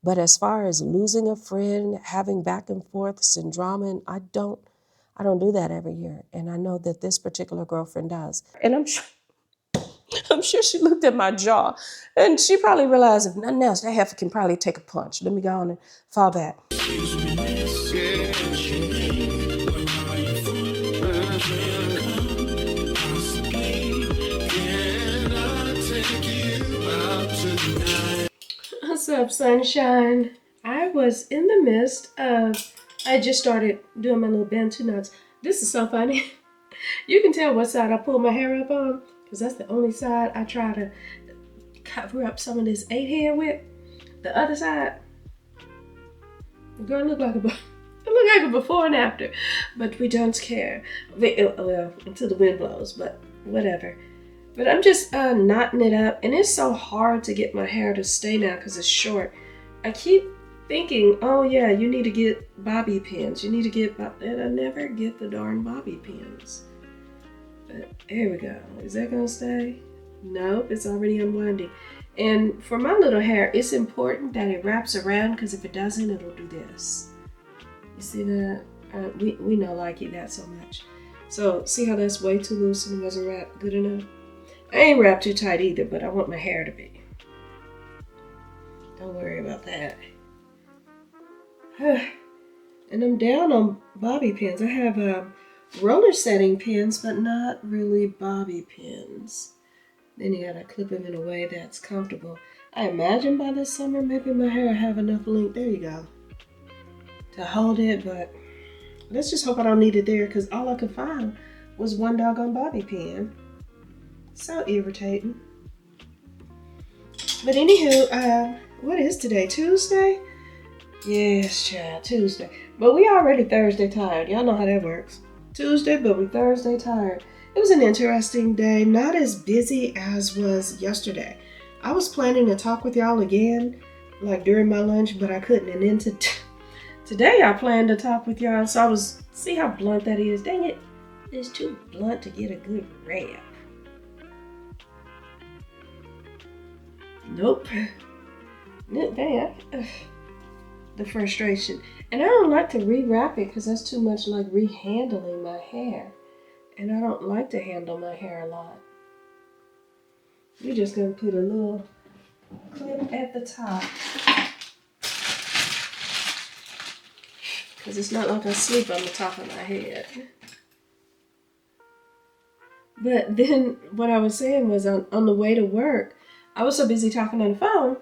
But as far as losing a friend, having back and forths and drama, and I don't do that every year. And I know that this particular girlfriend does. And I'm sure she looked at my jaw and she probably realized if nothing else, that heifer can probably take a punch. Let me go on and fall back. What's up, sunshine? I was in the midst of, I just started doing my little bantu knots. This is so funny. You can tell what side I pull my hair up on, because that's the only side I try to cover up some of this 8 hair with. The other side, the girl look like a before and after, but we don't care. Well, until the wind blows, but whatever. But I'm just knotting it up, and it's so hard to get my hair to stay now because it's short. I keep thinking, oh yeah, you need to get bobby pins. You need to get, and I never get the darn bobby pins. But here we go. Is that gonna stay? Nope, it's already unwinding. And for my little hair, it's important that it wraps around, because if it doesn't, it'll do this. You see that? We know like that so much. So see how that's way too loose and it wasn't wrapped good enough? I ain't wrapped too tight either, but I want my hair to be. Don't worry about that. And I'm down on bobby pins. I have roller setting pins, but not really bobby pins. Then you gotta clip them in a way that's comfortable. I imagine by this summer, maybe my hair will have enough length, there you go, to hold it, but let's just hope I don't need it there, because all I could find was one doggone bobby pin. So irritating. But anywho, what is today? Tuesday? Yes, child, Tuesday. But we already Thursday tired. Y'all know how that works. Tuesday, but we Thursday tired. It was an interesting day. Not as busy as was yesterday. I was planning to talk with y'all again, like during my lunch, but I couldn't. And then today I planned to talk with y'all. So see how blunt that is? Dang it. It's too blunt to get a good rap. Nope. Dang, the frustration. And I don't like to re-wrap it because that's too much like re-handling my hair. And I don't like to handle my hair a lot. We're just going to put a little clip at the top. Because it's not like I sleep on the top of my head. But then what I was saying was on the way to work, I was so busy talking on the phone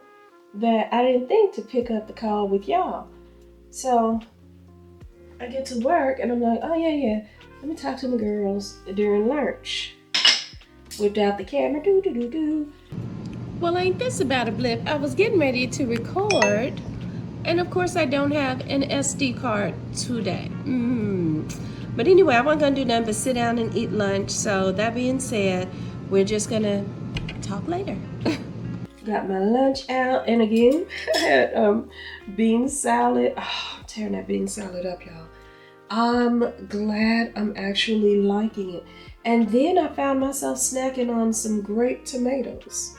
that I didn't think to pick up the call with y'all. So I get to work and I'm like, oh yeah, let me talk to my girls during lunch. Whipped out the camera, do. Well, ain't this about a blip? I was getting ready to record, and of course I don't have an SD card today. But anyway, I wasn't gonna do nothing but sit down and eat lunch. So that being said, we're just gonna talk later. Got my lunch out, and again, I had bean salad. Oh, I'm tearing that bean salad up, y'all. I'm glad I'm actually liking it. And then I found myself snacking on some grape tomatoes.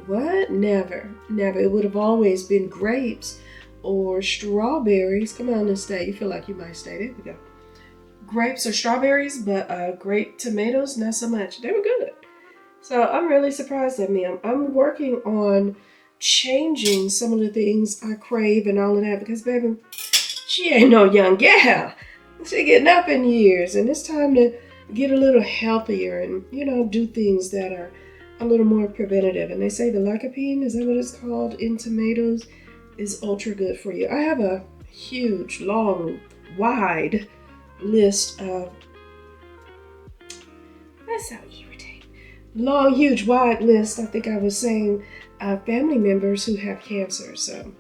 What? Never. It would have always been grapes or strawberries. Come on and stay. You feel like you might stay. There we go. Grapes or strawberries, but grape tomatoes, not so much. They were good. So I'm really surprised at me. I'm working on changing some of the things I crave and all of that, because baby, she ain't no young gal. She getting up in years, and it's time to get a little healthier and, do things that are a little more preventative. And they say the lycopene, is that what it's called, in tomatoes, is ultra good for you. I have a huge, long, wide list of, that's so irritating. Long, huge, wide list, I think I was saying, family members who have cancer. So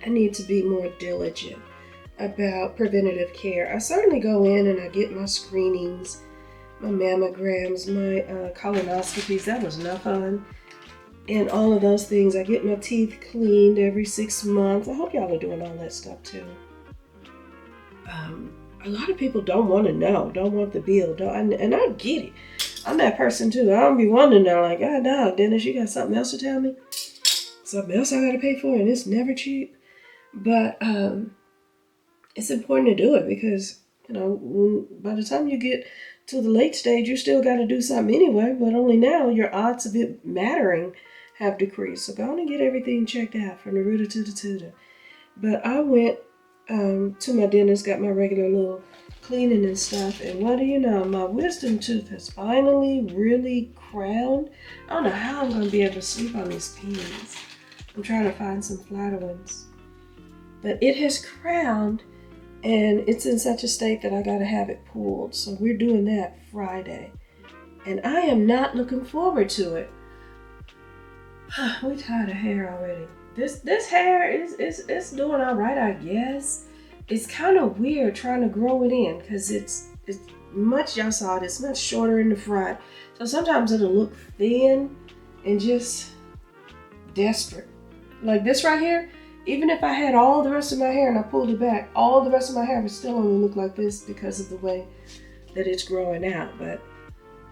I need to be more diligent about preventative care. I certainly go in and I get my screenings, my mammograms, my colonoscopies. That was no fun. And all of those things. I get my teeth cleaned every 6 months. I hope y'all are doing all that stuff too. A lot of people don't want to know, don't want the bill, and I get it. I'm that person too. I don't be wanting to know, like, God, no, Dennis, you got something else to tell me? something else I gotta pay for, and it's never cheap. But it's important to do it because by the time you get to the late stage, you still got to do something anyway. But only now your odds of it mattering have decreased. So go on and get everything checked out from the rooter to the tutor. But I went to my dentist, got my regular little cleaning and stuff, and what do you know? My wisdom tooth has finally really crowned. I don't know how I'm gonna be able to sleep on these pins. I'm trying to find some flatter ones. But it has crowned, and it's in such a state that I gotta have it pulled. So we're doing that Friday. And I am not looking forward to it. We're tired of hair already. This hair is doing all right, I guess. It's kind of weird trying to grow it in because it's much, y'all saw it, it's much shorter in the front. So sometimes it'll look thin and just desperate. Like this right here, even if I had all the rest of my hair and I pulled it back, all the rest of my hair would still only look like this because of the way that it's growing out. But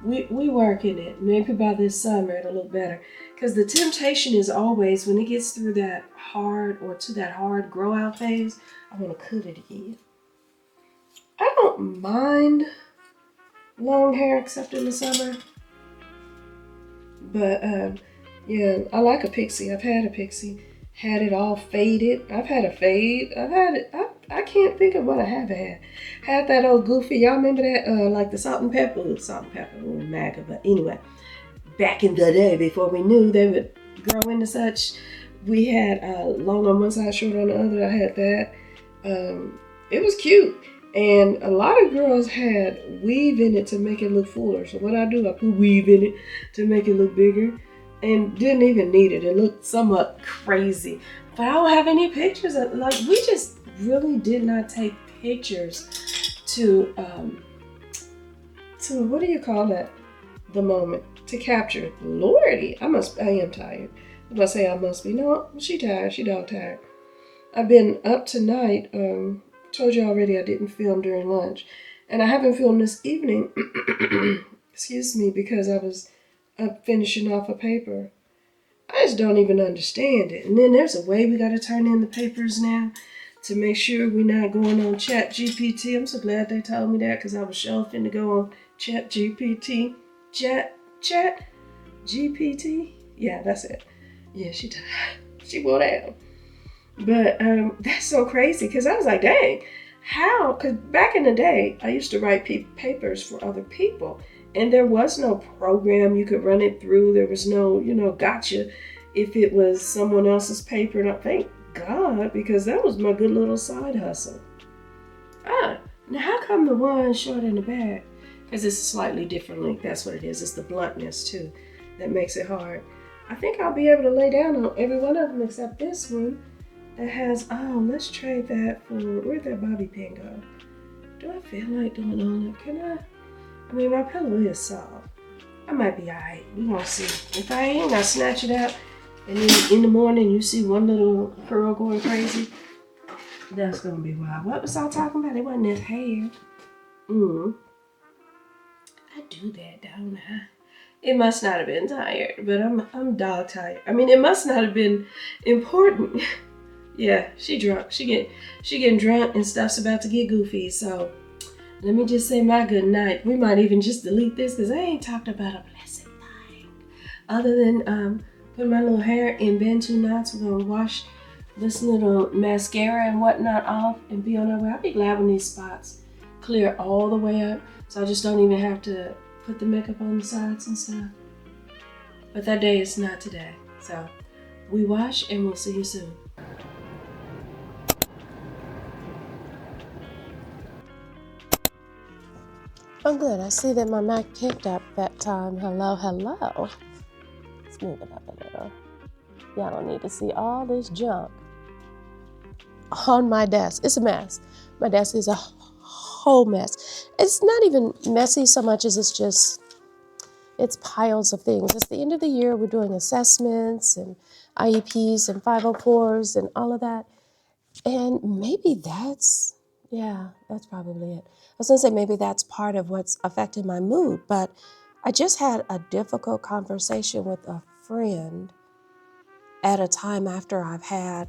we working it. Maybe by this summer it'll look better. Because the temptation is always when it gets through that hard or to that hard grow out phase, I want to cut it again. I don't mind long hair except in the summer. But yeah, I like a pixie. I've had a pixie. Had it all faded. I've had a fade. I've had it. I can't think of what I haven't had. Had that old goofy. Y'all remember that? Like the salt and pepper. MAGA. But anyway, back in the day before we knew they would grow into such, we had long on one side, short on the other. I had that. It was cute. And a lot of girls had weave in it to make it look fuller. So what I do, I put weave in it to make it look bigger. And didn't even need it. It looked somewhat crazy. But I don't have any pictures of, like, we just really did not take pictures to what do you call that? The moment. To capture. Lordy, I am tired. If I say I must be. No, she tired. She dog tired. I've been up tonight. Told you already I didn't film during lunch. And I haven't filmed this evening. Excuse me, because I was up finishing off a paper. I just don't even understand it. And then there's a way we got to turn in the papers now to make sure we're not going on Chat GPT. I'm so glad they told me that because I was shelving to go on Chat GPT. Chat GPT? Yeah, that's it. Yeah, she wore down. But that's so crazy because I was like, dang, how? Because back in the day, I used to write papers for other people. And there was no program you could run it through. There was no, gotcha if it was someone else's paper. And I thank God, because that was my good little side hustle. Now how come the one short in the back? Because it's a slightly different length. That's what it is. It's the bluntness, too, that makes it hard. I think I'll be able to lay down on every one of them except this one that has, let's trade that for, where'd that bobby pin go? Do I feel like doing all that? Can I? I mean, my pillow is soft. I might be alright. We gonna see. If I ain't, I snatch it out, and then in the morning you see one little curl going crazy. That's gonna be wild. What was I talking about? It wasn't that hair. I do that, don't I? It must not have been tired, but I'm dog tired. I mean, it must not have been important. Yeah, she drunk. She getting drunk and stuff's about to get goofy. So let me just say my good night. We might even just delete this because I ain't talked about a blessed thing. Other than putting my little hair in Bantu knots, we're gonna wash this little mascara and whatnot off and be on our way. I'll be glad when these spots clear all the way up, so I just don't even have to put the makeup on the sides and stuff. But that day is not today. So we wash and we'll see you soon. Oh, good. I see that my mic picked up that time. Hello. Let's move it up a little. Y'all don't need to see all this junk on my desk. It's a mess. My desk is a whole mess. It's not even messy so much as it's piles of things. It's the end of the year. We're doing assessments and IEPs and 504s and all of that. And maybe that's probably it. I was gonna say maybe that's part of what's affecting my mood, but I just had a difficult conversation with a friend at a time after I've had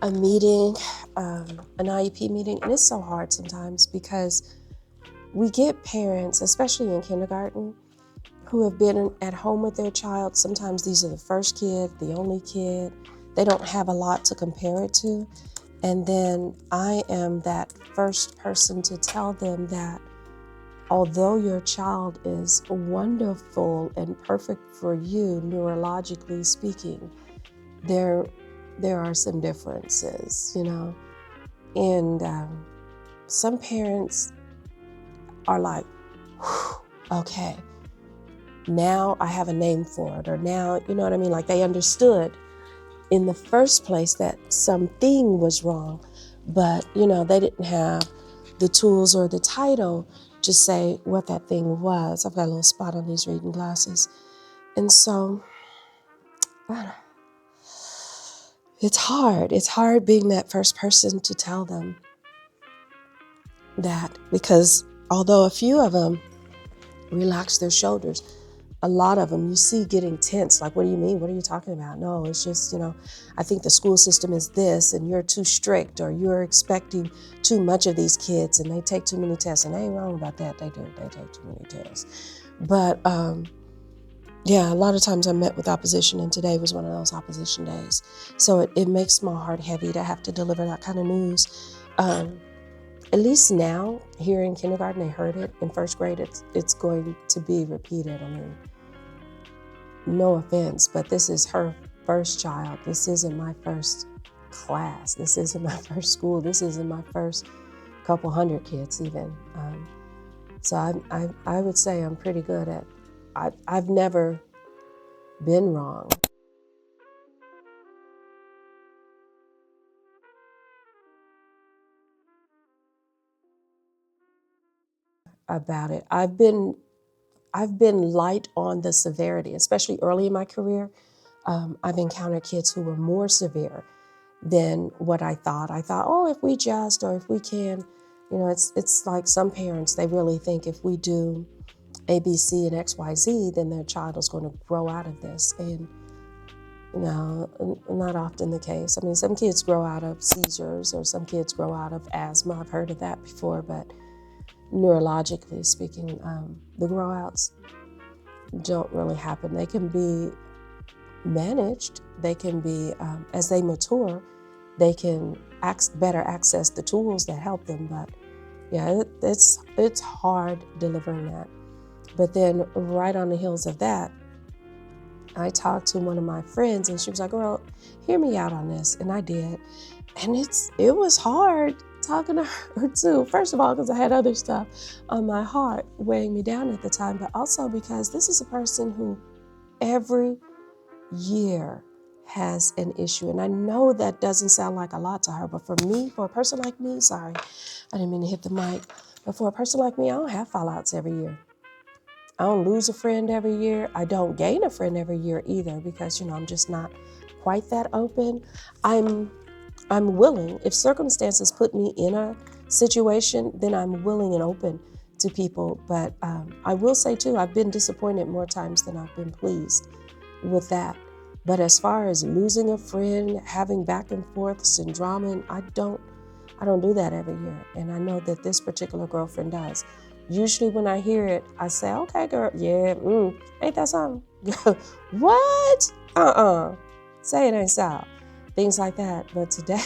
a meeting, an IEP meeting, and it's so hard sometimes because we get parents, especially in kindergarten, who have been at home with their child. Sometimes these are the first kid, the only kid. They don't have a lot to compare it to. And then I am that first person to tell them that although your child is wonderful and perfect for you, neurologically speaking, there are some differences, And some parents are like, okay, now I have a name for it, or now, you know what I mean? Like they understood in the first place that something was wrong, but, they didn't have the tools or the title to say what that thing was. I've got a little spot on these reading glasses. And so, it's hard. It's hard being that first person to tell them that, because although a few of them relax their shoulders, a lot of them you see getting tense. Like, what do you mean? What are you talking about? No, it's just, I think the school system is this and you're too strict, or you're expecting too much of these kids and they take too many tests. And they ain't wrong about that. They do. They take too many tests. But yeah, a lot of times I'm met with opposition, and today was one of those opposition days. So it makes my heart heavy to have to deliver that kind of news. At least now, here in kindergarten, they heard it. In first grade, it's going to be repeated. I mean, no offense, but this is her first child. This isn't my first class. This isn't my first school. This isn't my first couple hundred kids even. So I would say I'm pretty good at, I've never been wrong about it. I've been light on the severity, especially early in my career. I've encountered kids who were more severe than what I thought. I thought, oh, if we just, or if we can, it's like some parents, they really think if we do A, B, C, and X, Y, Z, then their child is going to grow out of this. And no, not often the case. I mean, some kids grow out of seizures, or some kids grow out of asthma. I've heard of that before, but neurologically speaking, the growouts don't really happen. They can be managed. They can be, as they mature, they can better access the tools that help them. But yeah, it's hard delivering that. But then right on the heels of that, I talked to one of my friends, and she was like, girl, hear me out on this. And I did. And it was hard talking to her too. First of all, because I had other stuff on my heart weighing me down at the time, but also because this is a person who every year has an issue. And I know that doesn't sound like a lot to her, but for me, for a person like me, sorry, I didn't mean to hit the mic, but for a person like me, I don't have fallouts every year. I don't lose a friend every year. I don't gain a friend every year either, because, I'm just not quite that open. I'm willing, if circumstances put me in a situation, then I'm willing and open to people. But I will say too, I've been disappointed more times than I've been pleased with that. But as far as losing a friend, having back and forths and drama, I don't do that every year. And I know that this particular girlfriend does. Usually when I hear it, I say, okay, girl, yeah, ain't that something? What? Say it ain't so. Things like that. But today,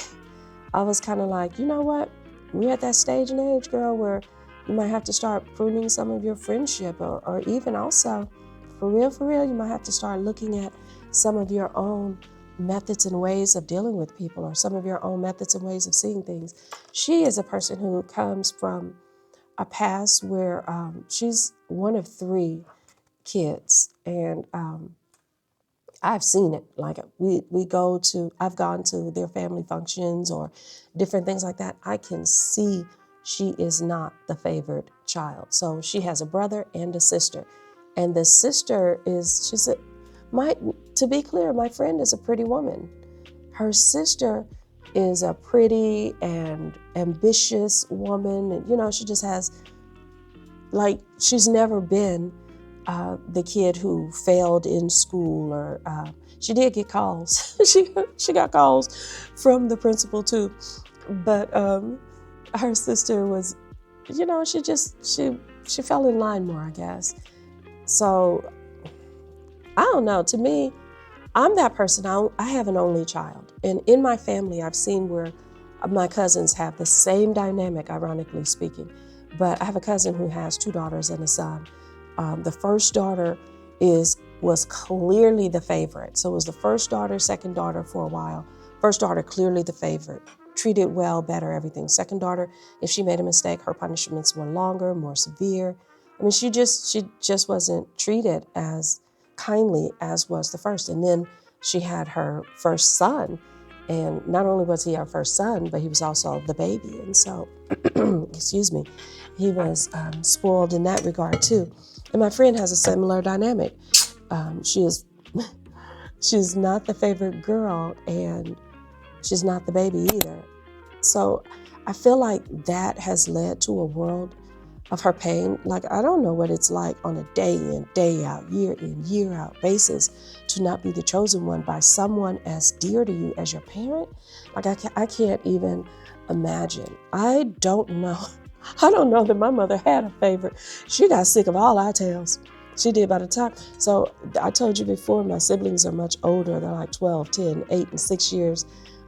I was kind of like, you know what? We're at that stage and age, girl, where you might have to start pruning some of your friendship, or even also, for real, you might have to start looking at some of your own methods and ways of dealing with people, or some of your own methods and ways of seeing things. She is a person who comes from a past where she's one of 3 kids, and I've seen it. Like I've gone to their family functions or different things like that. I can see she is not the favored child. So she has a brother and a sister, and the sister to be clear, my friend is a pretty woman. Her sister is a pretty and ambitious woman, and she just has, she's never been the kid who failed in school, or She did get calls. she got calls from the principal too. But her sister was, she fell in line more, I guess. So I don't know. To me, I'm that person. I have an only child. And in my family, I've seen where my cousins have the same dynamic, ironically speaking. But I have a cousin who has 2 daughters and a son. The first daughter was clearly the favorite. So it was the first daughter, second daughter for a while. First daughter, clearly the favorite. Treated well, better, everything. Second daughter, if she made a mistake, her punishments were longer, more severe. I mean, she just wasn't treated as kindly as was the first. And then she had her first son. And not only was he our first son, but he was also the baby. And so, excuse me, he was spoiled in that regard too. And my friend has a similar dynamic. She's not the favorite girl, and she's not the baby either. So I feel like that has led to a world of her pain. Like, I don't know what it's like on a day in, day out, year in, year out basis to not be the chosen one by someone as dear to you as your parent. Like, I can't even imagine. I don't know that my mother had a favorite. She got sick of all our tales. She did by the time. So I told you before, my siblings are much older. They're like 12, 10, 8, and 6 years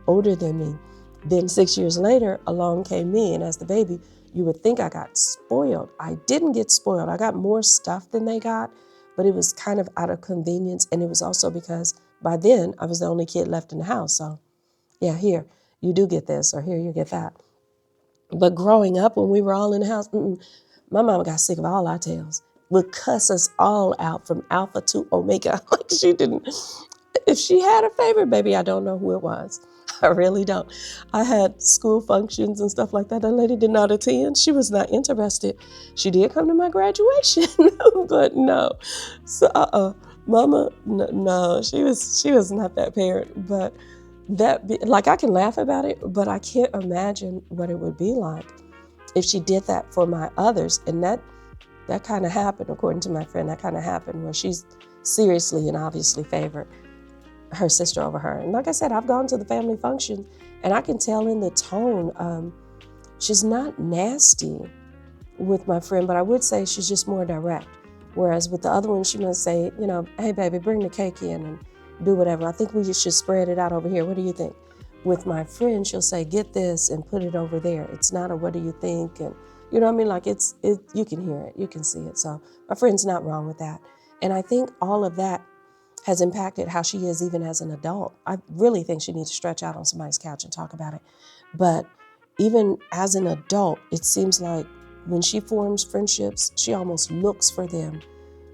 older than me. Then 6 years later, along came me. And as the baby, you would think I got spoiled. I didn't get spoiled. I got more stuff than they got, but it was kind of out of convenience. And it was also because by then I was the only kid left in the house. So yeah, here, you do get this, or here, you get that. But growing up, when we were all in the house, my mama got sick of all our tales. Would cuss us all out from alpha to omega. Like, she didn't. If she had a favorite, baby, I don't know who it was. I really don't. I had school functions and stuff like that. That lady did not attend. She was not interested. She did come to my graduation, but no. So, Mama, no, she was not that parent. But I can laugh about it, but I can't imagine what it would be like if she did that for my others. And that kind of happened, according to my friend. That kind of happened where she's seriously and obviously favored her sister over her. And like I said, I've gone to the family function, and I can tell in the tone, she's not nasty with my friend, but I would say she's just more direct. Whereas with the other one, she might say, hey, baby, bring the cake in and do whatever. I think we should spread it out over here. What do you think? With my friend, she'll say, get this and put it over there. It's not a what do you think? And you know what I mean? Like, you can hear it, you can see it. So my friend's not wrong with that. And I think all of that has impacted how she is even as an adult. I really think she needs to stretch out on somebody's couch and talk about it. But even as an adult, it seems like when she forms friendships, she almost looks for them,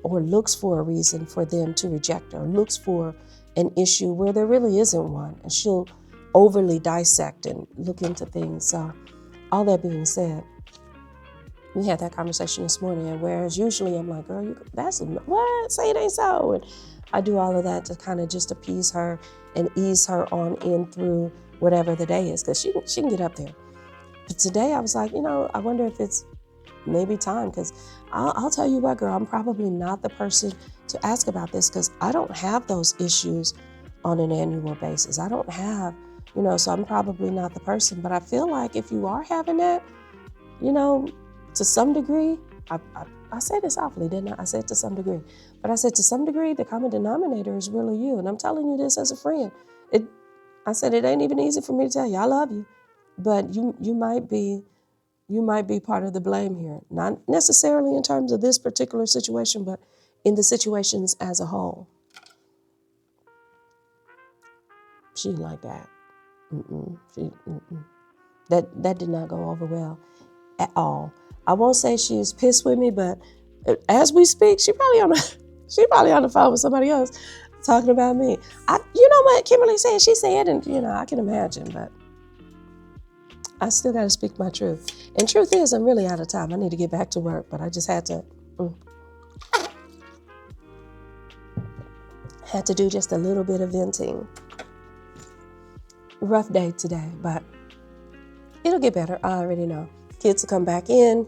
or looks for a reason for them to reject her, looks for an issue where there really isn't one. And she'll overly dissect and look into things. So all that being said, we had that conversation this morning, and whereas usually I'm like, girl, that's what? Say it ain't so. And I do all of that to kind of just appease her and ease her on in through whatever the day is, because she can get up there. But today I was like, I wonder if it's maybe time, because I'll tell you what, girl, I'm probably not the person to ask about this, because I don't have those issues on an annual basis. I don't have, so I'm probably not the person. But I feel like if you are having that, to some degree, I said this awfully, didn't I? I said to some degree. But I said to some degree, the common denominator is really you. And I'm telling you this as a friend. I said it ain't even easy for me to tell you I love you. But you might be part of the blame here. Not necessarily in terms of this particular situation, but in the situations as a whole. She didn't like that. That did not go over well at all. I won't say she's pissed with me, but as we speak, she probably on the phone with somebody else talking about me. You know what Kimberly said? She said, and I can imagine, but I still got to speak my truth. And truth is, I'm really out of time. I need to get back to work, but I just had to do just a little bit of venting. Rough day today, but it'll get better. I already know. Kids will come back in.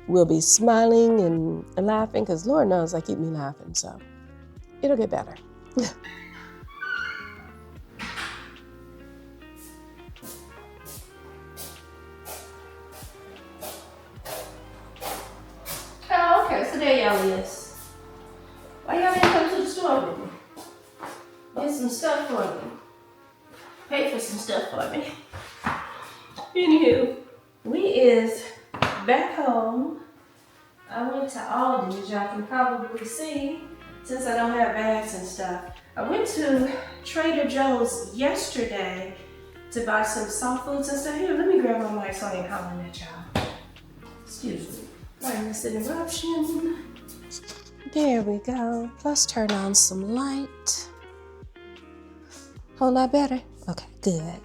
We'll be smiling and laughing, because Lord knows I keep me laughing. So it'll get better. y'all is? Why y'all didn't come to the store with me? Get some stuff for me. Pay for some stuff for me. Anywho, we is back home. I went to Aldi, as y'all can probably see, since I don't have bags and stuff. I went to Trader Joe's yesterday to buy some soft foods and stuff. Here, let me grab my mic so I ain't hollering at y'all. Excuse me. Pardon this interruption. There we go. Let's turn on some light. Whole lot better? Okay, good.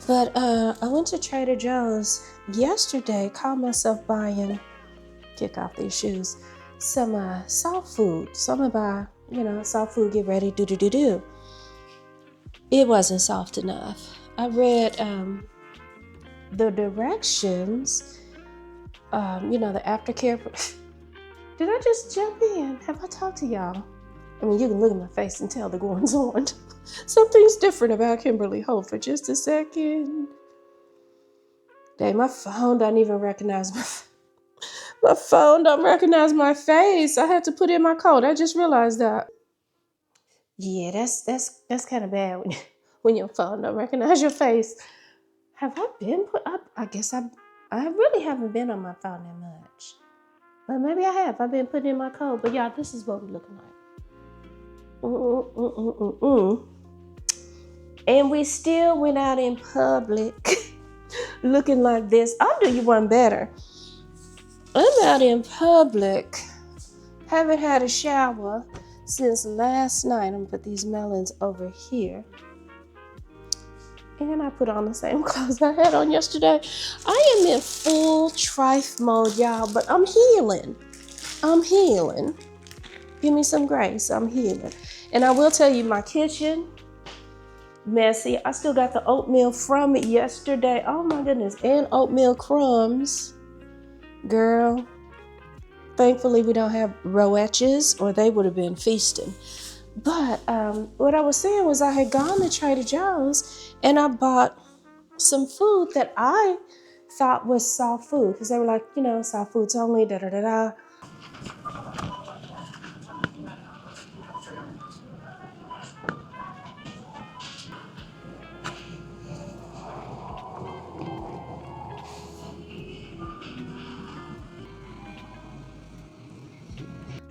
But I went to Trader Joe's yesterday, caught myself buying, kick off these shoes, some soft food. So I'm gonna buy, soft food, get ready, do. It wasn't soft enough. I read the directions, the aftercare. Did I just jump in? Have I talked to y'all? I mean, you can look at my face and tell the going's on. Something's different about Kimberly. Hold for just a second. Dang, my phone don't even recognize my phone don't recognize my face. I had to put in my code. I just realized that. Yeah, that's kind of bad when your phone don't recognize your face. Have I been put up? I guess I really haven't been on my phone that much. But maybe I have. I've been putting in my code. But y'all, this is what we're looking like. And we still went out in public looking like this. I'll do you one better. I'm out in public. Haven't had a shower since last night. I'm gonna put these melons over here. And I put on the same clothes I had on yesterday. I am in full trife mode, y'all, but I'm healing. Give me some grace. I'm healing. And I will tell you, my kitchen, messy. I still got the oatmeal from yesterday. Oh my goodness. And oatmeal crumbs. Girl. Thankfully, we don't have roaches, or they would have been feasting. But what I was saying was I had gone to Trader Joe's and I bought some food that I thought was soft food, because they were like, soft foods only, da-da-da-da.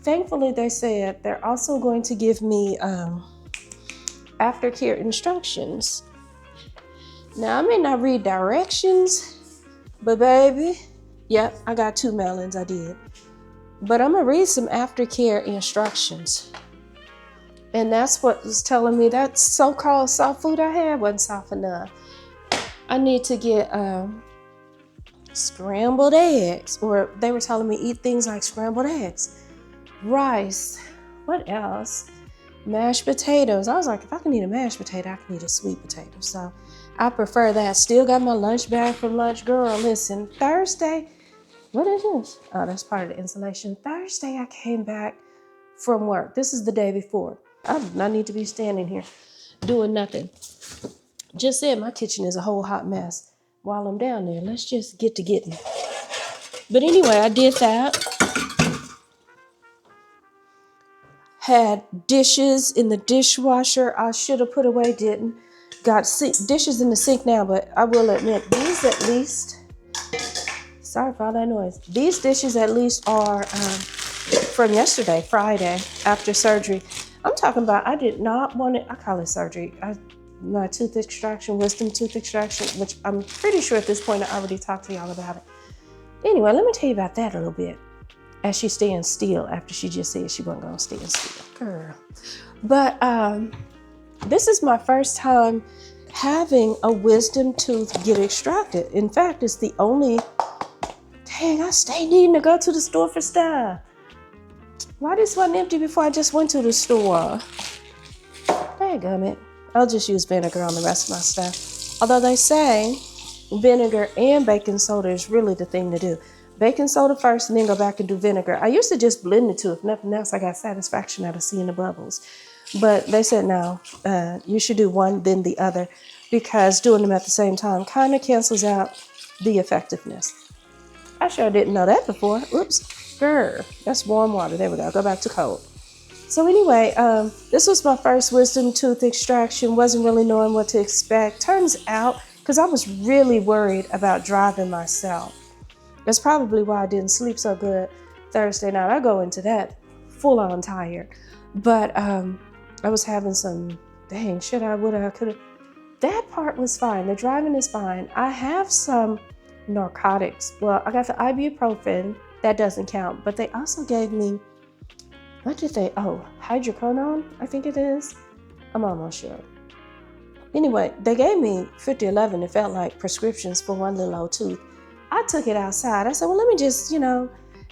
Thankfully, they said they're also going to give me aftercare instructions. Now, I may not read directions, but baby, yep, I got 2 melons, I did. But I'm gonna read some aftercare instructions. And that's what was telling me that so-called soft food I had wasn't soft enough. I need to get scrambled eggs, or they were telling me eat things like scrambled eggs, rice, what else? Mashed potatoes. I was like, if I can eat a mashed potato, I can eat a sweet potato. So I prefer that. Still got my lunch bag from lunch. Girl, listen, Thursday, what is this? Oh, that's part of the insulation. Thursday, I came back from work. This is the day before. I do not need to be standing here doing nothing. Just said my kitchen is a whole hot mess. While I'm down there, let's just get to getting. But anyway, I did that. Had dishes in the dishwasher I should have put away, didn't. Got dishes in the sink now, but I will admit, these at least, sorry for all that noise. These dishes at least are from yesterday, Friday, after surgery. I'm talking about, I did not want it, I call it surgery. My tooth extraction, wisdom tooth extraction, which I'm pretty sure at this point I already talked to y'all about it. Anyway, let me tell you about that a little bit. As she stands still after she just said she wasn't gonna stand still. Girl. But this is my first time having a wisdom tooth get extracted. In fact, it's the only, dang, I stay needing to go to the store for stuff. Why this wasn't empty before I just went to the store? Dadgummit. I'll just use vinegar on the rest of my stuff. Although they say vinegar and baking soda is really the thing to do. Baking soda first and then go back and do vinegar. I used to just blend the two. If nothing else, I got satisfaction out of seeing the bubbles. But they said no, you should do one, then the other, because doing them at the same time kind of cancels out the effectiveness. I sure didn't know that before. Oops. Grr, that's warm water. There we go. Go back to cold. So anyway, this was my first wisdom tooth extraction. Wasn't really knowing what to expect. Turns out, because I was really worried about driving myself. That's probably why I didn't sleep so good Thursday night. I go into that full on tired. But I was having some, dang, should I, would I, could have. That part was fine. The driving is fine. I have some narcotics. Well, I got the ibuprofen. That doesn't count. But they also gave me, what did they, hydrocodone, I think it is. I'm almost sure. Anyway, they gave me 5011. It felt like prescriptions for one little old tooth. I took it outside. I said, well, let me just,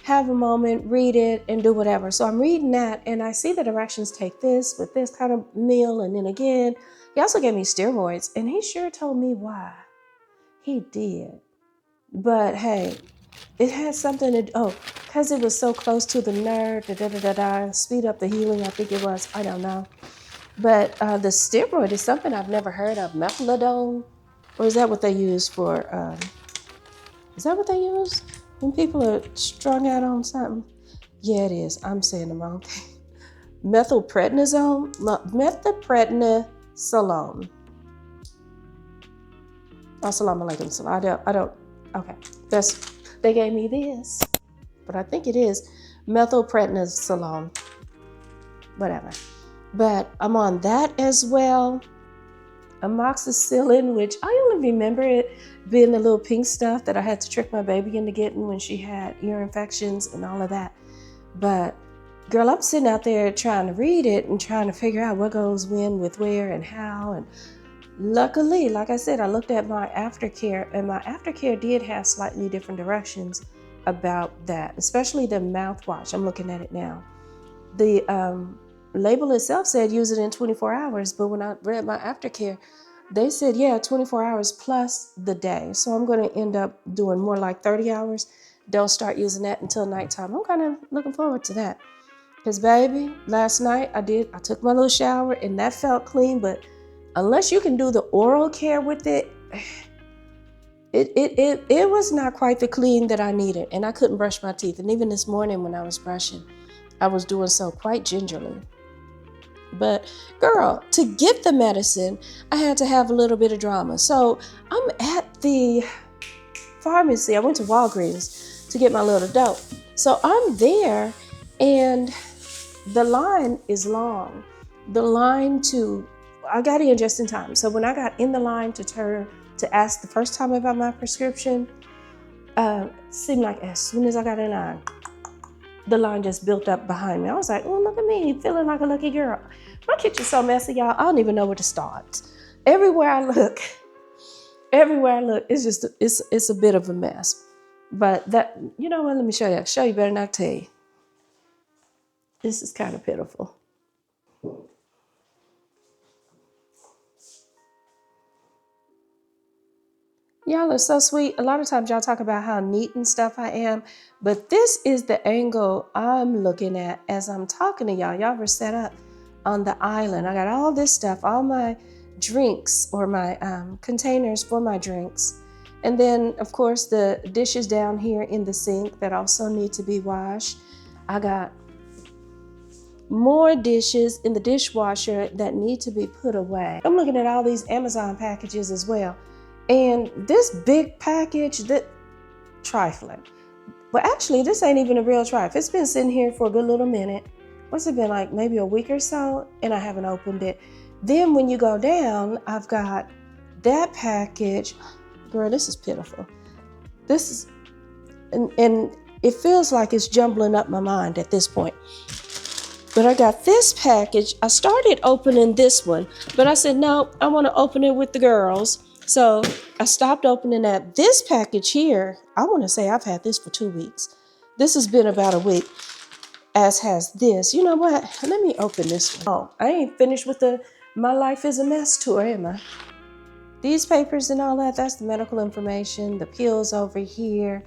have a moment, read it, and do whatever. So I'm reading that, and I see the directions take this with this kind of meal, and then again. He also gave me steroids, and he sure told me why. He did. But hey, it had something to do, because it was so close to the nerve, speed up the healing, I think it was. I don't know. But the steroid is something I've never heard of. Methylidone? Or is that what they use for, is that what they use when people are strung out on something? Yeah, it is. I'm saying the wrong thing. Methylprednisone? Methylprednisolone. Assalamu alaikum. So I don't, okay. They gave me this, but I think it is methylprednisolone. Whatever. But I'm on that as well. Amoxicillin, which I only remember it being the little pink stuff that I had to trick my baby into getting when she had ear infections and all of that. But girl, I'm sitting out there trying to read it and trying to figure out what goes when, with where, and how. And luckily, like I said, I looked at my aftercare, and my aftercare did have slightly different directions about that, especially the mouthwash. I'm looking at it now. The label itself said use it in 24 hours, but when I read my aftercare, they said, 24 hours plus the day. So I'm going to end up doing more like 30 hours. Don't start using that until nighttime. I'm kind of looking forward to that. Because baby, last night I took my little shower and that felt clean, but unless you can do the oral care with it, it was not quite the clean that I needed, and I couldn't brush my teeth. And even this morning when I was brushing, I was doing so quite gingerly. But girl, to get the medicine, I had to have a little bit of drama. So I'm at the pharmacy. I went to Walgreens to get my little dope. So I'm there, and the line is long. I got in just in time. So when I got in the line to ask the first time about my prescription, seemed like as soon as I got in line, the line just built up behind me. I was like, oh, look at me, feeling like a lucky girl. My kitchen's so messy, y'all, I don't even know where to start. Everywhere I look, it's a bit of a mess. But that, you know what, let me show you. Show you better not tell you. This is kind of pitiful. Y'all are so sweet. A lot of times y'all talk about how neat and stuff I am, but this is the angle I'm looking at as I'm talking to y'all. Y'all were set up on the island. I got all this stuff, all my drinks or my containers for my drinks. And then, of course, the dishes down here in the sink that also need to be washed. I got more dishes in the dishwasher that need to be put away. I'm looking at all these Amazon packages as well. And this big package, that trifling. But actually, this ain't even a real trifle. It's been sitting here for a good little minute. What's it been, like maybe a week or so? And I haven't opened it. Then when you go down, I've got that package. Girl, this is pitiful. This is, and it feels like it's jumbling up my mind at this point. But I got this package. I started opening this one, but I said, no, I want to open it with the girls. So I stopped opening that. This package here, I want to say I've had this for 2 weeks. This has been about a week, as has this. You know what? Let me open this one. Oh, I ain't finished with the My Life is a Mess tour, am I? These papers and all that, that's the medical information. The pills over here.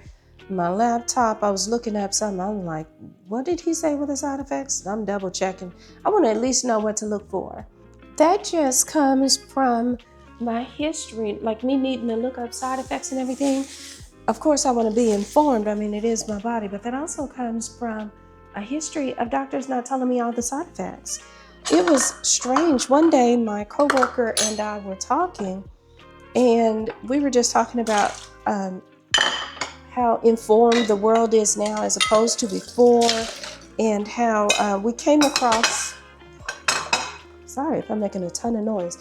My laptop, I was looking up something. I'm like, what did he say with the side effects? I'm double checking. I want to at least know what to look for. That just comes from my history, like me needing to look up side effects and everything. of course, I want to be informed. I mean, it is my body, but that also comes from a history of doctors not telling me all the side effects. It was strange. One day, my coworker and I were talking, and we were just talking about how informed the world is now as opposed to before, and how we came across, sorry if I'm making a ton of noise,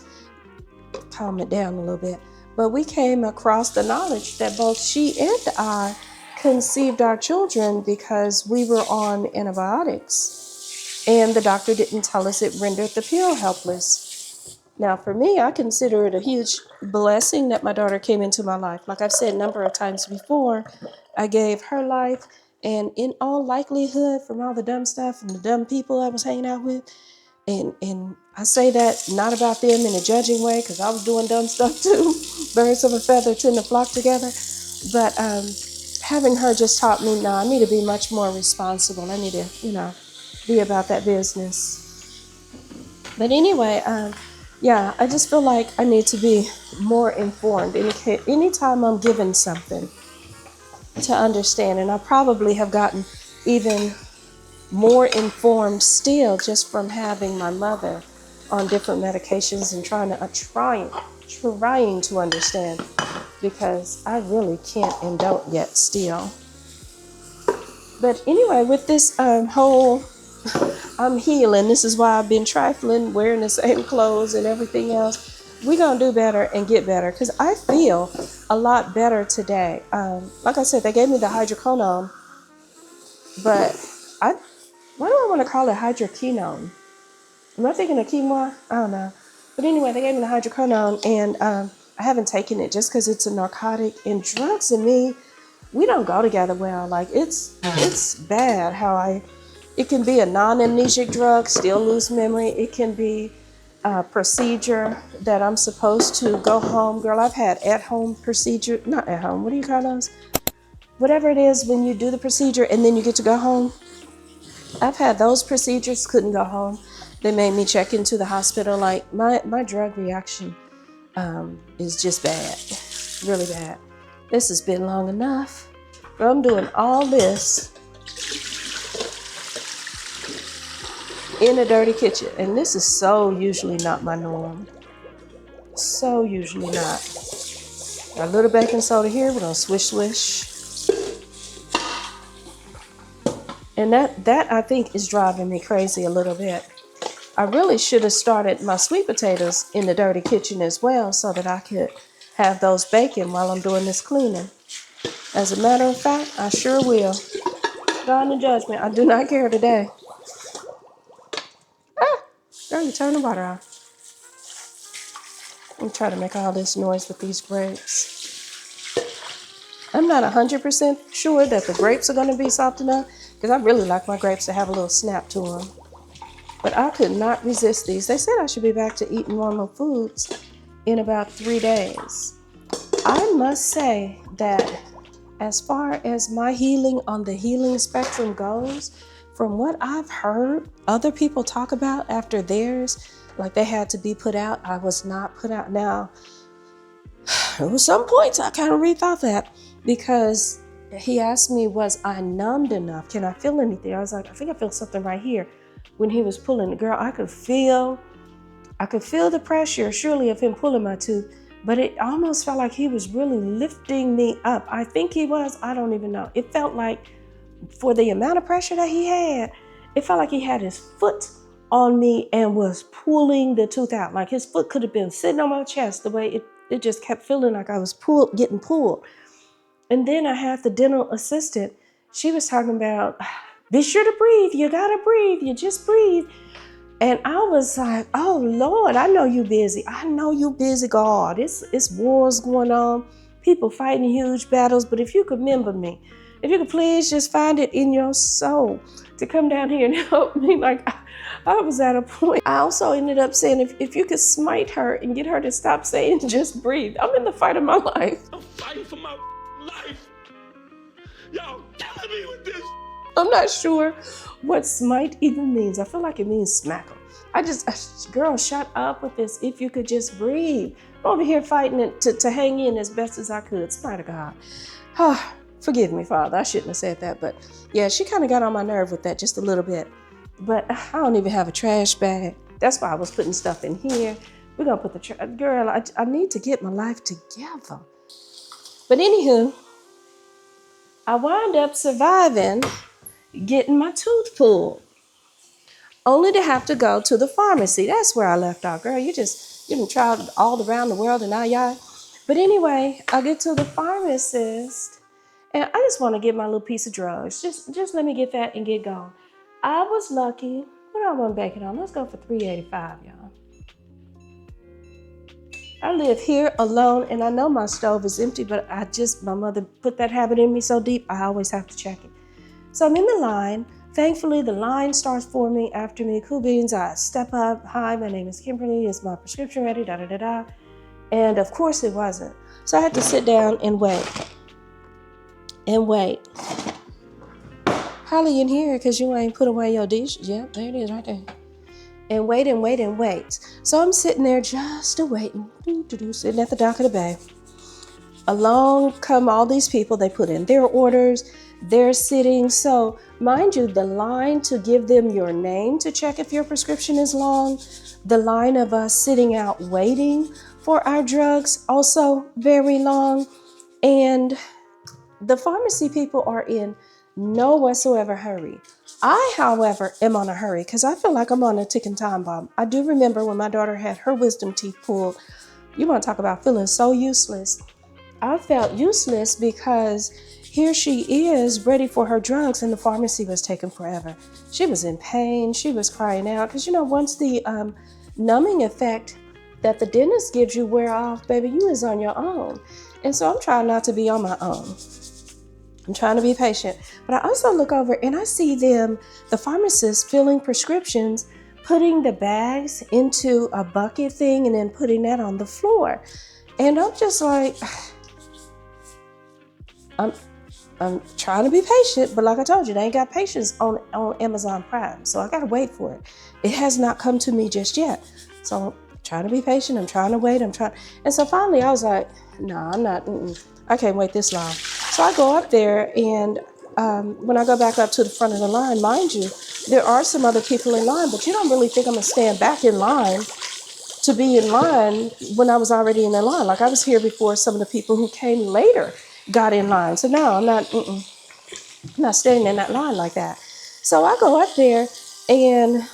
calm it down a little bit, but we came across the knowledge that both she and I conceived our children because we were on antibiotics, and the doctor didn't tell us it rendered the pill helpless. Now, for me, I consider it a huge blessing that my daughter came into my life. Like I've said a number of times before, I gave her life, and in all likelihood, from all the dumb stuff and the dumb people I was hanging out with, and I say that not about them in a judging way, because I was doing dumb stuff too. Birds of a feather tend to flock together. But having her just taught me, no, I need to be much more responsible. I need to, be about that business. But anyway, yeah, I just feel like I need to be more informed anytime I'm given something to understand. And I probably have gotten even more informed still just from having my mother on different medications and trying to understand, because I really can't and don't yet still. But anyway, with this whole I'm healing, this is why I've been trifling, wearing the same clothes and everything else. We're going to do better and get better, because I feel a lot better today. Like I said, they gave me the hydroquinone, but why do I want to call it hydroquinone? Am I thinking of quinoa? I don't know. But anyway, they gave me the hydroquinone, and I haven't taken it just because it's a narcotic, and drugs and me, we don't go together well. Like, it's bad how it can be a non-amnesic drug, still lose memory. It can be a procedure that I'm supposed to go home. Girl, I've had at-home procedure, not at home, what do you call those? Whatever it is when you do the procedure and then you get to go home. I've had those procedures, couldn't go home. They made me check into the hospital. Like, my drug reaction is just bad, really bad. This has been long enough. But I'm doing all this in a dirty kitchen. And this is so usually not my norm. So usually not. Got a little baking soda here. We're gonna swish. And that I think is driving me crazy a little bit. I really should have started my sweet potatoes in the dirty kitchen as well, so that I could have those baking while I'm doing this cleaning. As a matter of fact, I sure will. God in the judgment, I do not care today. Girl, you turn the water off. I'm trying to make all this noise with these grapes. I'm not 100% sure that the grapes are going to be soft enough, because I really like my grapes to have a little snap to them. But I could not resist these. They said I should be back to eating normal foods in about 3 days. I must say that as far as my healing on the healing spectrum goes, from what I've heard other people talk about after theirs, like they had to be put out, I was not put out. Now, there were some points I kind of rethought that, because he asked me, was I numbed enough? Can I feel anything? I was like, I think I feel something right here. When he was pulling the girl, I could feel the pressure, surely, of him pulling my tooth, but it almost felt like he was really lifting me up. I think he was, I don't even know. It felt like, for the amount of pressure that he had, it felt like he had his foot on me and was pulling the tooth out. Like his foot could have been sitting on my chest, the way it just kept feeling like I was getting pulled. And then I had the dental assistant. She was talking about, be sure to breathe. You gotta breathe. You just breathe. And I was like, oh Lord, I know you busy. I know you busy, God. It's wars going on. People fighting huge battles. But if you could remember me, if you could please just find it in your soul to come down here and help me. Like, I was at a point. I also ended up saying, if you could smite her and get her to stop saying just breathe. I'm in the fight of my life. I'm fighting for my life. Y'all killing me with this. I'm not sure what smite even means. I feel like it means smack 'em. Girl, shut up with this. If you could just breathe. over here fighting it to hang in as best as I could. Swear to God. Oh, forgive me, Father. I shouldn't have said that. But yeah, she kind of got on my nerve with that just a little bit. But I don't even have a trash bag. That's why I was putting stuff in here. We're going to put the girl, I need to get my life together. But anywho, I wound up surviving getting my tooth pulled, only to have to go to the pharmacy. That's where I left off. Girl, you done traveled all around the world and now y'all. But anyway, I get to the pharmacist and I just want to get my little piece of drugs. Just let me get that and get gone. I was lucky. What I want to bake it on? Let's go for $3.85, y'all. I live here alone and I know my stove is empty, but my mother put that habit in me so deep, I always have to check it. So I'm in the line. Thankfully, the line starts forming after me. Cool beans, I step up. Hi, my name is Kimberly. Is my prescription ready? Da da da da. And of course it wasn't. So I had to sit down and wait. And wait. Probably in here because you ain't put away your dish. Yep, there it is right there. And wait and wait and wait. So I'm sitting there just waiting, sitting at the dock of the bay. Along come all these people. They put in their orders. They're sitting. So mind you, the line to give them your name to check if your prescription is long, the line of us sitting out waiting for our drugs, also very long. And the pharmacy people are in no whatsoever hurry. I, however, am on a hurry because I feel like I'm on a ticking time bomb. I do remember when my daughter had her wisdom teeth pulled. You want to talk about feeling so useless. I felt useless because here she is ready for her drugs and the pharmacy was taking forever. She was in pain. She was crying out because, once the numbing effect that the dentist gives you wear off, baby, you is on your own. And so I'm trying not to be on my own. I'm trying to be patient. But I also look over and I see them, the pharmacists, filling prescriptions, putting the bags into a bucket thing and then putting that on the floor. And I'm just like, I'm trying to be patient, but like I told you, they ain't got patience on Amazon Prime. So I got to wait for it. It has not come to me just yet. So I'm trying to be patient. I'm trying to wait. And so finally I was like, no, I'm not. I can't wait this long. So I go up there and when I go back up to the front of the line, mind you, there are some other people in line, but you don't really think I'm going to stand back in line to be in line when I was already in the line. Like I was here before some of the people who came later got in line. So no, I'm not standing in that line like that. So I go up there and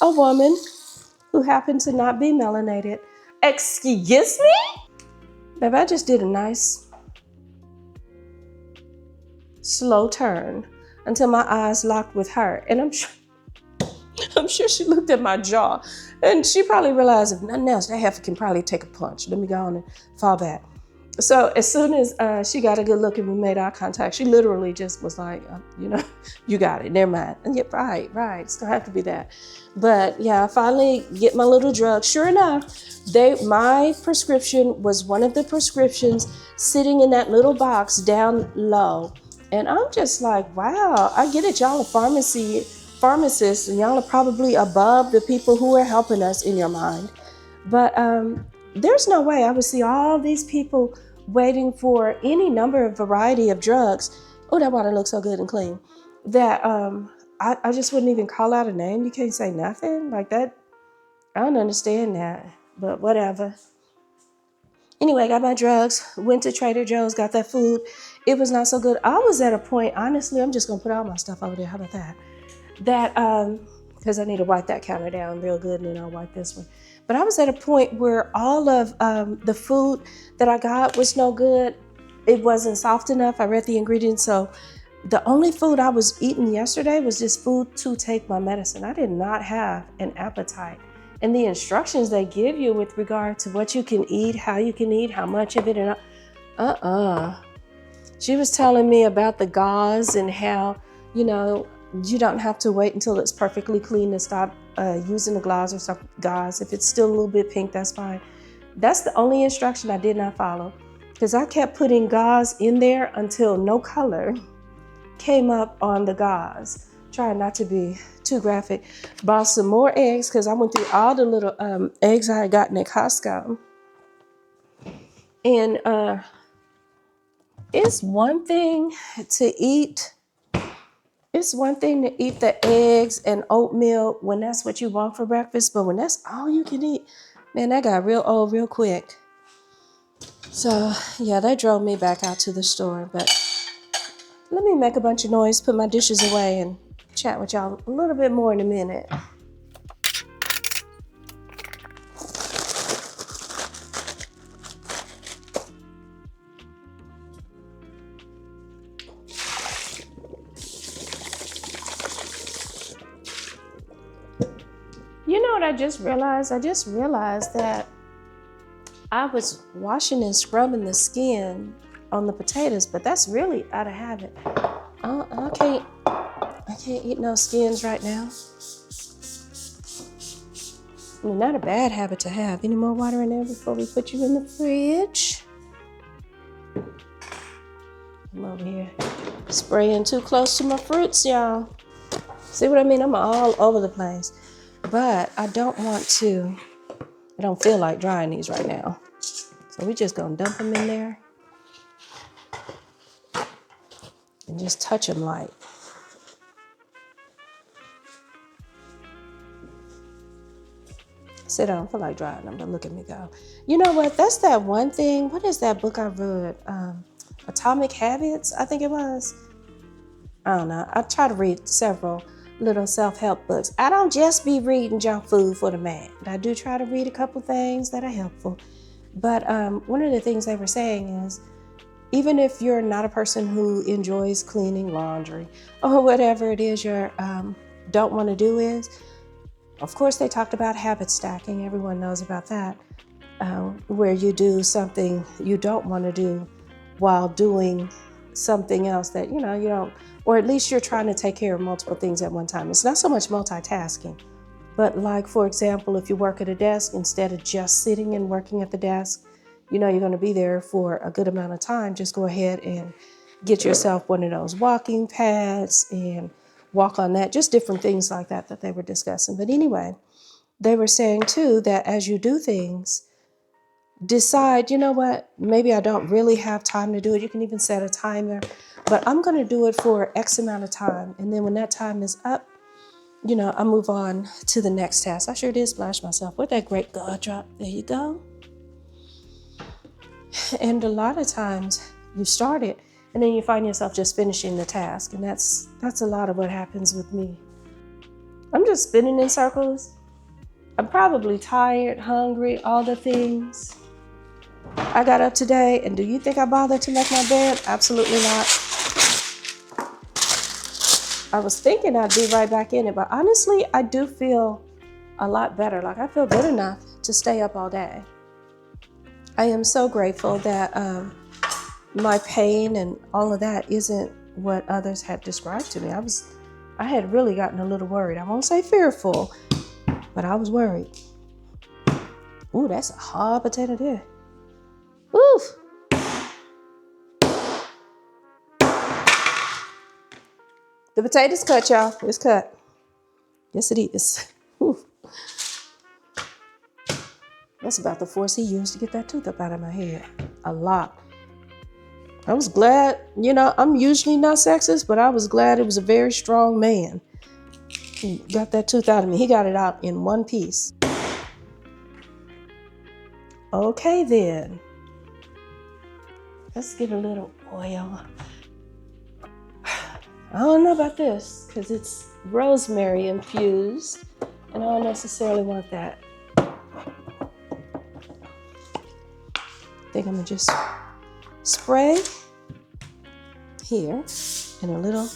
a woman who happened to not be melanated, excuse me? Babe, I just did a nice slow turn until my eyes locked with her. And I'm sure she looked at my jaw and she probably realized if nothing else, that heifer can probably take a punch. Let me go on and fall back. So as soon as she got a good look and we made eye contact, she literally just was like, you got it, never mind. And yeah, right, it's gonna have to be that. But yeah, I finally get my little drug. Sure enough, my prescription was one of the prescriptions sitting in that little box down low. And I'm just like, wow, I get it. Y'all are pharmacists, and y'all are probably above the people who are helping us in your mind. But there's no way I would see all these people waiting for any number of variety of drugs. Oh, that water looks so good and clean. That I just wouldn't even call out a name. You can't say nothing like that. I don't understand that, but whatever. Anyway, I got my drugs, went to Trader Joe's, got that food. It was not so good. I was at a point, honestly, I'm just going to put all my stuff over there. How about that? Because I need to wipe that counter down real good and then I'll wipe this one. But I was at a point where all of the food that I got was no good. It wasn't soft enough. I read the ingredients. So the only food I was eating yesterday was just food to take my medicine. I did not have an appetite. And the instructions they give you with regard to what you can eat, how you can eat, how much of it, and She was telling me about the gauze and how, you don't have to wait until it's perfectly clean to stop using the gauze or some gauze. If it's still a little bit pink, that's fine. That's the only instruction I did not follow because I kept putting gauze in there until no color came up on the gauze. Trying not to be too graphic. Bought some more eggs because I went through all the little eggs I had gotten at Costco. And it's one thing to eat. It's one thing to eat the eggs and oatmeal when that's what you want for breakfast, but when that's all you can eat, man, that got real old real quick. So yeah, that drove me back out to the store. But let me make a bunch of noise, put my dishes away, and chat with y'all a little bit more in a minute. You know what I just realized? I just realized that I was washing and scrubbing the skin on the potatoes, but that's really out of habit. I can't eat no skins right now. I mean, not a bad habit to have. Any more water in there before we put you in the fridge? I'm over here spraying too close to my fruits, y'all. See what I mean? I'm all over the place. But I don't feel like drying these right now. So we just gonna dump them in there and just touch them light. Sit down, I feel like drying them, but look at me go. You know what? That's that one thing. What is that book I read? Atomic Habits, I think it was. I don't know. I try to read several little self-help books. I don't just be reading junk food for the man. I do try to read a couple things that are helpful. But one of the things they were saying is, even if you're not a person who enjoys cleaning laundry or whatever it is you don't want to do is, of course they talked about habit stacking. Everyone knows about that, where you do something you don't want to do while doing something else that, you don't, or at least you're trying to take care of multiple things at one time. It's not so much multitasking, but like, for example, if you work at a desk, instead of just sitting and working at the desk, you're going to be there for a good amount of time. Just go ahead and get yourself one of those walking pads and walk on that, just different things like that they were discussing. But anyway, they were saying too that as you do things, decide, you know what, maybe I don't really have time to do it. You can even set a timer, but I'm going to do it for X amount of time. And then when that time is up, I move on to the next task. I sure did splash myself with that great God drop. There you go. And a lot of times you start it and then you find yourself just finishing the task. And that's a lot of what happens with me. I'm just spinning in circles. I'm probably tired, hungry, all the things. I got up today, and do you think I bothered to make my bed? Absolutely not. I was thinking I'd be right back in it, but honestly, I do feel a lot better. Like, I feel good enough to stay up all day. I am so grateful that my pain and all of that isn't what others had described to me. I had really gotten a little worried. I won't say fearful, but I was worried. Ooh, that's a hard potato there. Oof. The potato's cut, y'all. It's cut. Yes, it is. Oof. That's about the force he used to get that tooth up out of my head. A lot. I was glad, I'm usually not sexist, but I was glad it was a very strong man who got that tooth out of me. He got it out in one piece. Okay, then. Let's give it a little oil. I don't know about this because it's rosemary infused, and I don't necessarily want that. I think I'm gonna just spray here in a little.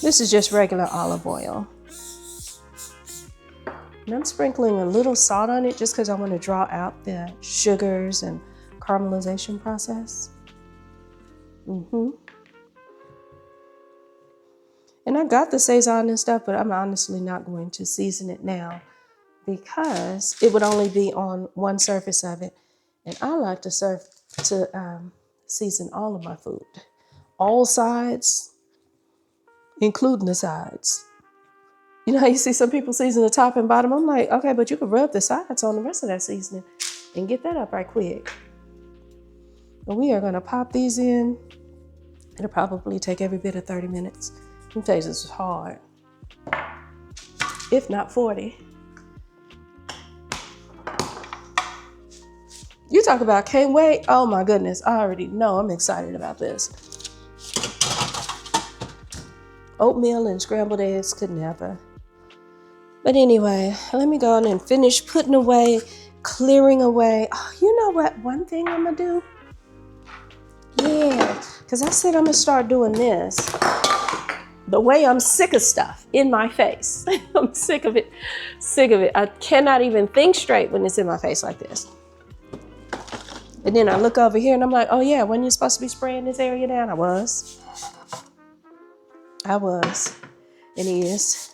This is just regular olive oil. And I'm sprinkling a little salt on it just because I want to draw out the sugars and caramelization process. And I got the Sazon and stuff, but I'm honestly not going to season it now because it would only be on one surface of it. And I like to season all of my food. All sides, including the sides. You know how you see some people season the top and bottom? I'm like, okay, but you can rub the sides on the rest of that seasoning and get that up right quick. But we are gonna pop these in. It'll probably take every bit of 30 minutes. Them days is hard, if not 40. You talk about can't wait. Oh my goodness, I already know I'm excited about this. Oatmeal and scrambled eggs could never. But anyway, let me go on and finish putting away, clearing away. Oh, you know what? One thing I'm gonna do? Yeah, because I said I'm gonna start doing this. The way I'm sick of stuff in my face. I'm sick of it. Sick of it. I cannot even think straight when it's in my face like this. And then I look over here and I'm like, oh yeah, when you're supposed to be spraying this area down? I was. And he is.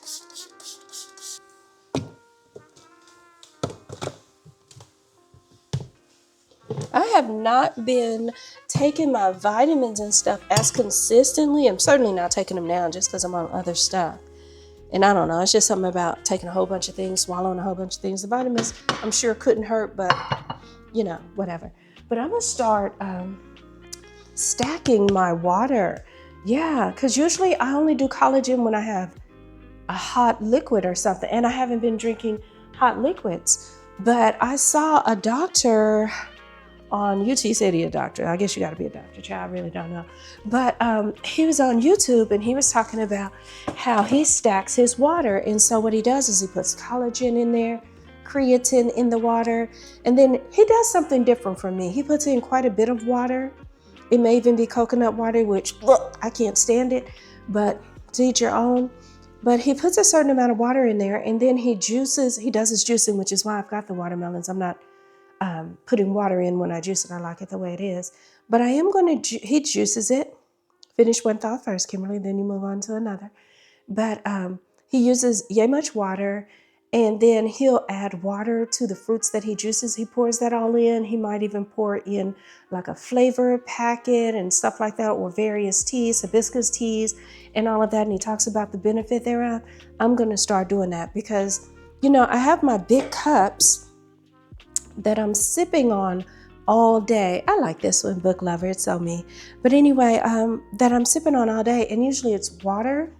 I have not been taking my vitamins and stuff as consistently. I'm certainly not taking them now just because I'm on other stuff. And I don't know, it's just something about taking a whole bunch of things, swallowing a whole bunch of things. The vitamins, I'm sure couldn't hurt, but you know, whatever. But I'm gonna start stacking my water. Yeah, because usually I only do collagen when I have a hot liquid or something, and I haven't been drinking hot liquids. But I saw a doctor on YouTube. He said he's a doctor. I guess you got to be a doctor, child. I really don't know. But he was on YouTube and he was talking about how he stacks his water. And so what he does is he puts collagen in there, creatine in the water, and then he does something different from me. He puts in quite a bit of water. It may even be coconut water, which I can't stand it, but to each your own. But he puts a certain amount of water in there, and then he juices. He does his juicing, which is why I've got the watermelons. I'm not putting water in when I juice it. I like it the way it is. But I am going to, he juices it. Finish one thought first, Kimberly, then you move on to another. But he uses yay much water, and then he'll add water to the fruits that he juices. He pours that all in. He might even pour in like a flavor packet and stuff like that, or various teas, hibiscus teas, and all of that. And he talks about the benefit thereof. I'm going to start doing that because, you know, I have my big cups that I'm sipping on all day. I like this one, Book Lover, it's so me. But anyway, that I'm sipping on all day, and usually it's water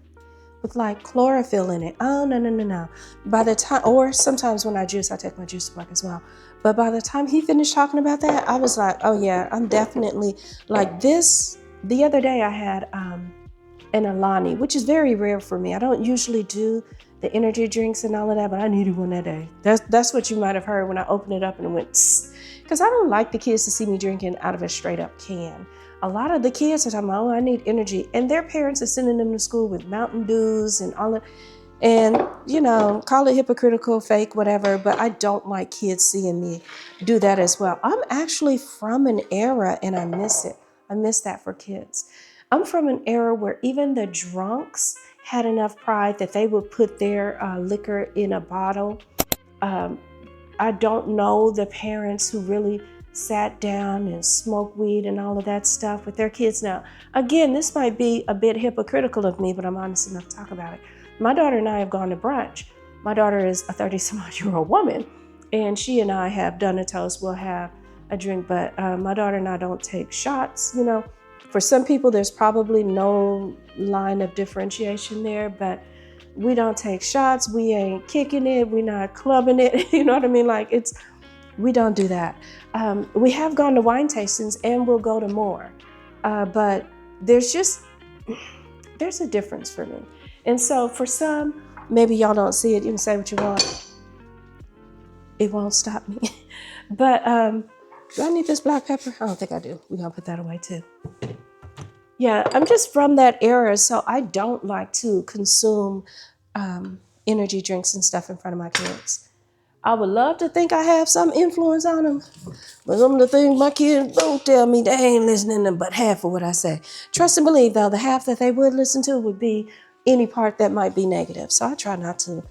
with like chlorophyll in it. Oh, no. By the time, or sometimes when I juice, I take my juice to work as well. But by the time he finished talking about that, I was like, oh yeah, I'm definitely like this. The other day I had an Alani, which is very rare for me. I don't usually do the energy drinks and all of that, but I needed one that day. That's what you might have heard when I opened it up and it went, because I don't like the kids to see me drinking out of a straight up can. A lot of the kids are talking about, oh, I need energy. And their parents are sending them to school with Mountain Dews and all of, and you know, call it hypocritical, fake, whatever, but I don't like kids seeing me do that as well. I'm actually from an era, and I miss it. I miss that for kids. I'm from an era where even the drunks had enough pride that they would put their liquor in a bottle. I don't know the parents who really sat down and smoked weed and all of that stuff with their kids. Now, again, this might be a bit hypocritical of me, but I'm honest enough to talk about it. My daughter and I have gone to brunch. My daughter is a 30-some-odd-year-old woman, and she and I have done a toast. We'll have a drink, but my daughter and I don't take shots. You know, for some people, there's probably no line of differentiation there, but we don't take shots. We ain't kicking it. We're not clubbing it. You know what I mean? Like we don't do that. We have gone to wine tastings and we'll go to more. But there's a difference for me. And so for some, maybe y'all don't see it. You can say what you want. It won't stop me. But do I need this black pepper? I don't think I do. We're gonna put that away too. Yeah, I'm just from that era, so I don't like to consume energy drinks and stuff in front of my kids. I would love to think I have some influence on them, but some of the things my kids don't tell me, they ain't listening to but half of what I say. Trust and believe, though, the half that they would listen to would be any part that might be negative. So I try not to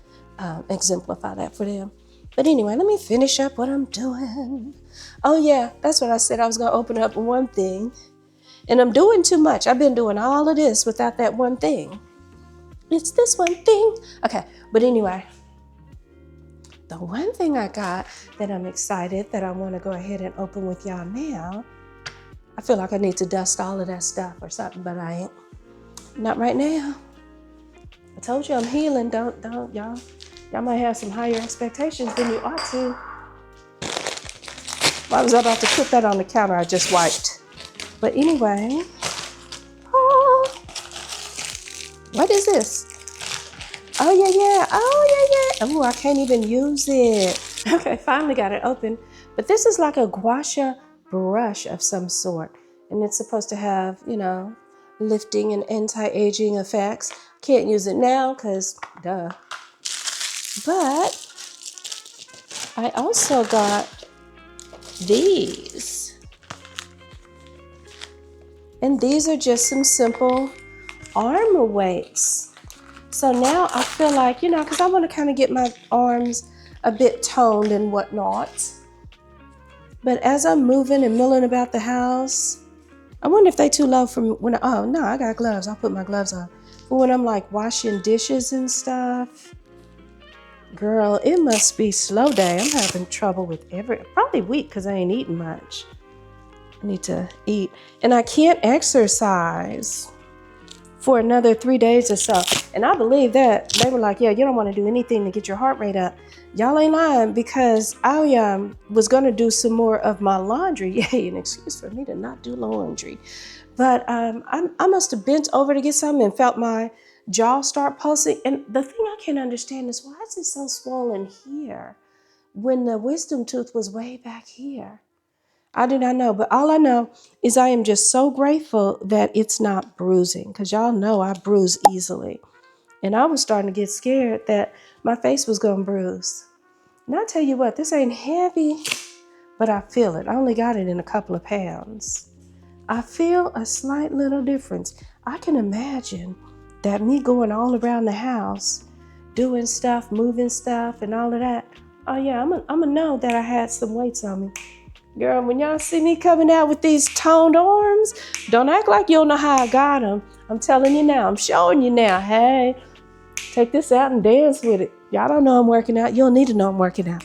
exemplify that for them. But anyway, let me finish up what I'm doing. Oh yeah, that's what I said. I was gonna open up one thing. And I'm doing too much. I've been doing all of this without that one thing. It's this one thing. Okay, but anyway, the one thing I got that I'm excited that I want to go ahead and open with y'all now I feel like I need to dust all of that stuff or something, but I ain't. Not right now. I told you I'm healing. Don't y'all. Y'all might have some higher expectations than you ought to. I was about to put that on the counter. I just wiped. But anyway, oh, what is this? Oh yeah. Oh, I can't even use it. Okay, finally got it open. But this is like a gua sha brush of some sort. And it's supposed to have, lifting and anti-aging effects. Can't use it now because duh. But I also got these. And these are just some simple arm weights. So now I feel like, because I want to kind of get my arms a bit toned and whatnot. But as I'm moving and milling about the house, I wonder if they too low for when oh no, I got gloves. I'll put my gloves on. But when I'm like washing dishes and stuff, girl, it must be slow day. I'm having trouble with probably weak because I ain't eating much. I need to eat. And I can't exercise for another 3 days or so. And I believe that. They were like, yeah, you don't want to do anything to get your heart rate up. Y'all ain't lying, because I was going to do some more of my laundry. Yay, an excuse for me to not do laundry. But I must have bent over to get something and felt my jaw start pulsing. And the thing I can't understand is, why is it so swollen here when the wisdom tooth was way back here? I do not know, but all I know is I am just so grateful that it's not bruising, because y'all know I bruise easily. And I was starting to get scared that my face was going to bruise. And I tell you what, this ain't heavy, but I feel it. I only got it in a couple of pounds. I feel a slight little difference. I can imagine that me going all around the house, doing stuff, moving stuff, and all of that. Oh yeah, I'm gonna know that I had some weights on me. Girl, when y'all see me coming out with these toned arms, don't act like you don't know how I got them. I'm telling you now. I'm showing you now. Hey, take this out and dance with it. Y'all don't know I'm working out. You don't need to know I'm working out.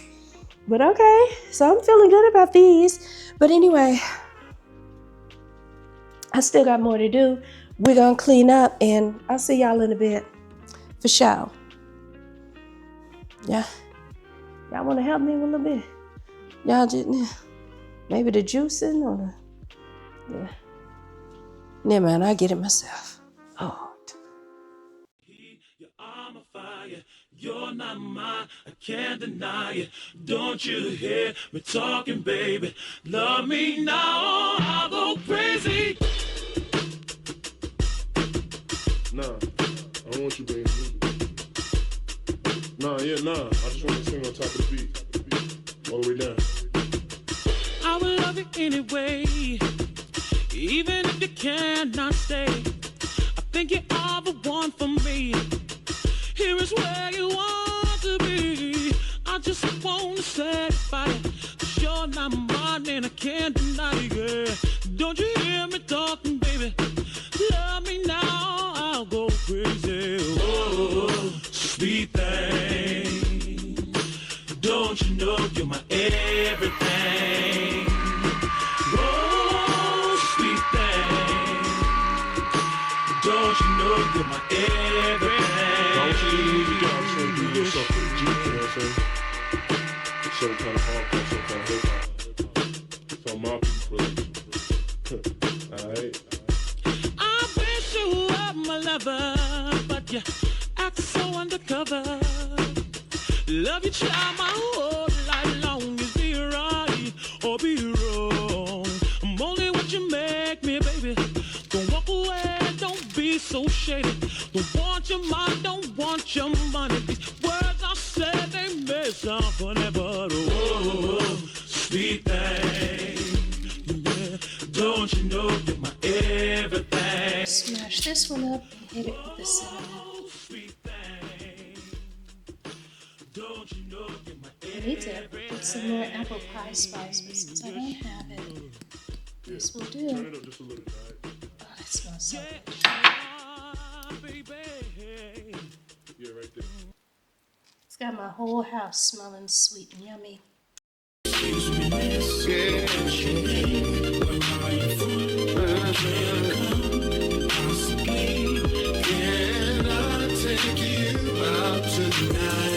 But okay, so I'm feeling good about these. But anyway, I still got more to do. We're going to clean up, and I'll see y'all in a bit. For sure. Yeah. Y'all want to help me a little bit? Y'all just... Maybe the juicing or yeah. Never mind, I get it myself. Oh. I'm a fire. You're not mine. I can't deny it. Don't you hear me talking, baby? Love me now. I'll go crazy. Nah, I don't want you, baby. Nah. I just want to sing on top of the beat. All the way down. I will love you anyway, even if you cannot stay. I think you are the one for me. Here is where you want to be. I just want to satisfy you, 'cause you're not mine and I can't deny you, girl. Don't you hear me talking, baby? Love me now, I'll go crazy. Oh, sweet thing. Don't you know you're my everything? Oh, sweet thing. Don't you know you're my everything? I want you to leave the job, so do your stuff with the Jeep, you know what I'm saying? Some kind of hardcore, some kind of hip-hop. So my people, alright? I wish you were my lover, but you act so undercover. Love you, child, my whole life long. Is be right or be wrong. I'm only what you make me, baby. Don't walk away, don't be so shady. Don't want your mind, don't want your money. These words I said, they may sound funny, but oh, sweet thing. Yeah. Don't you know you're my everything? Smash this one up and hit it with the cinnamon. I need to put some more apple pie spice, but since I don't have it, this will do. Turn it up just a little bit, Oh, that smells so good. Yeah, right there. It's got my whole house smelling sweet and yummy. Excuse me, miss. Yeah. Possibly, can I take you out tonight?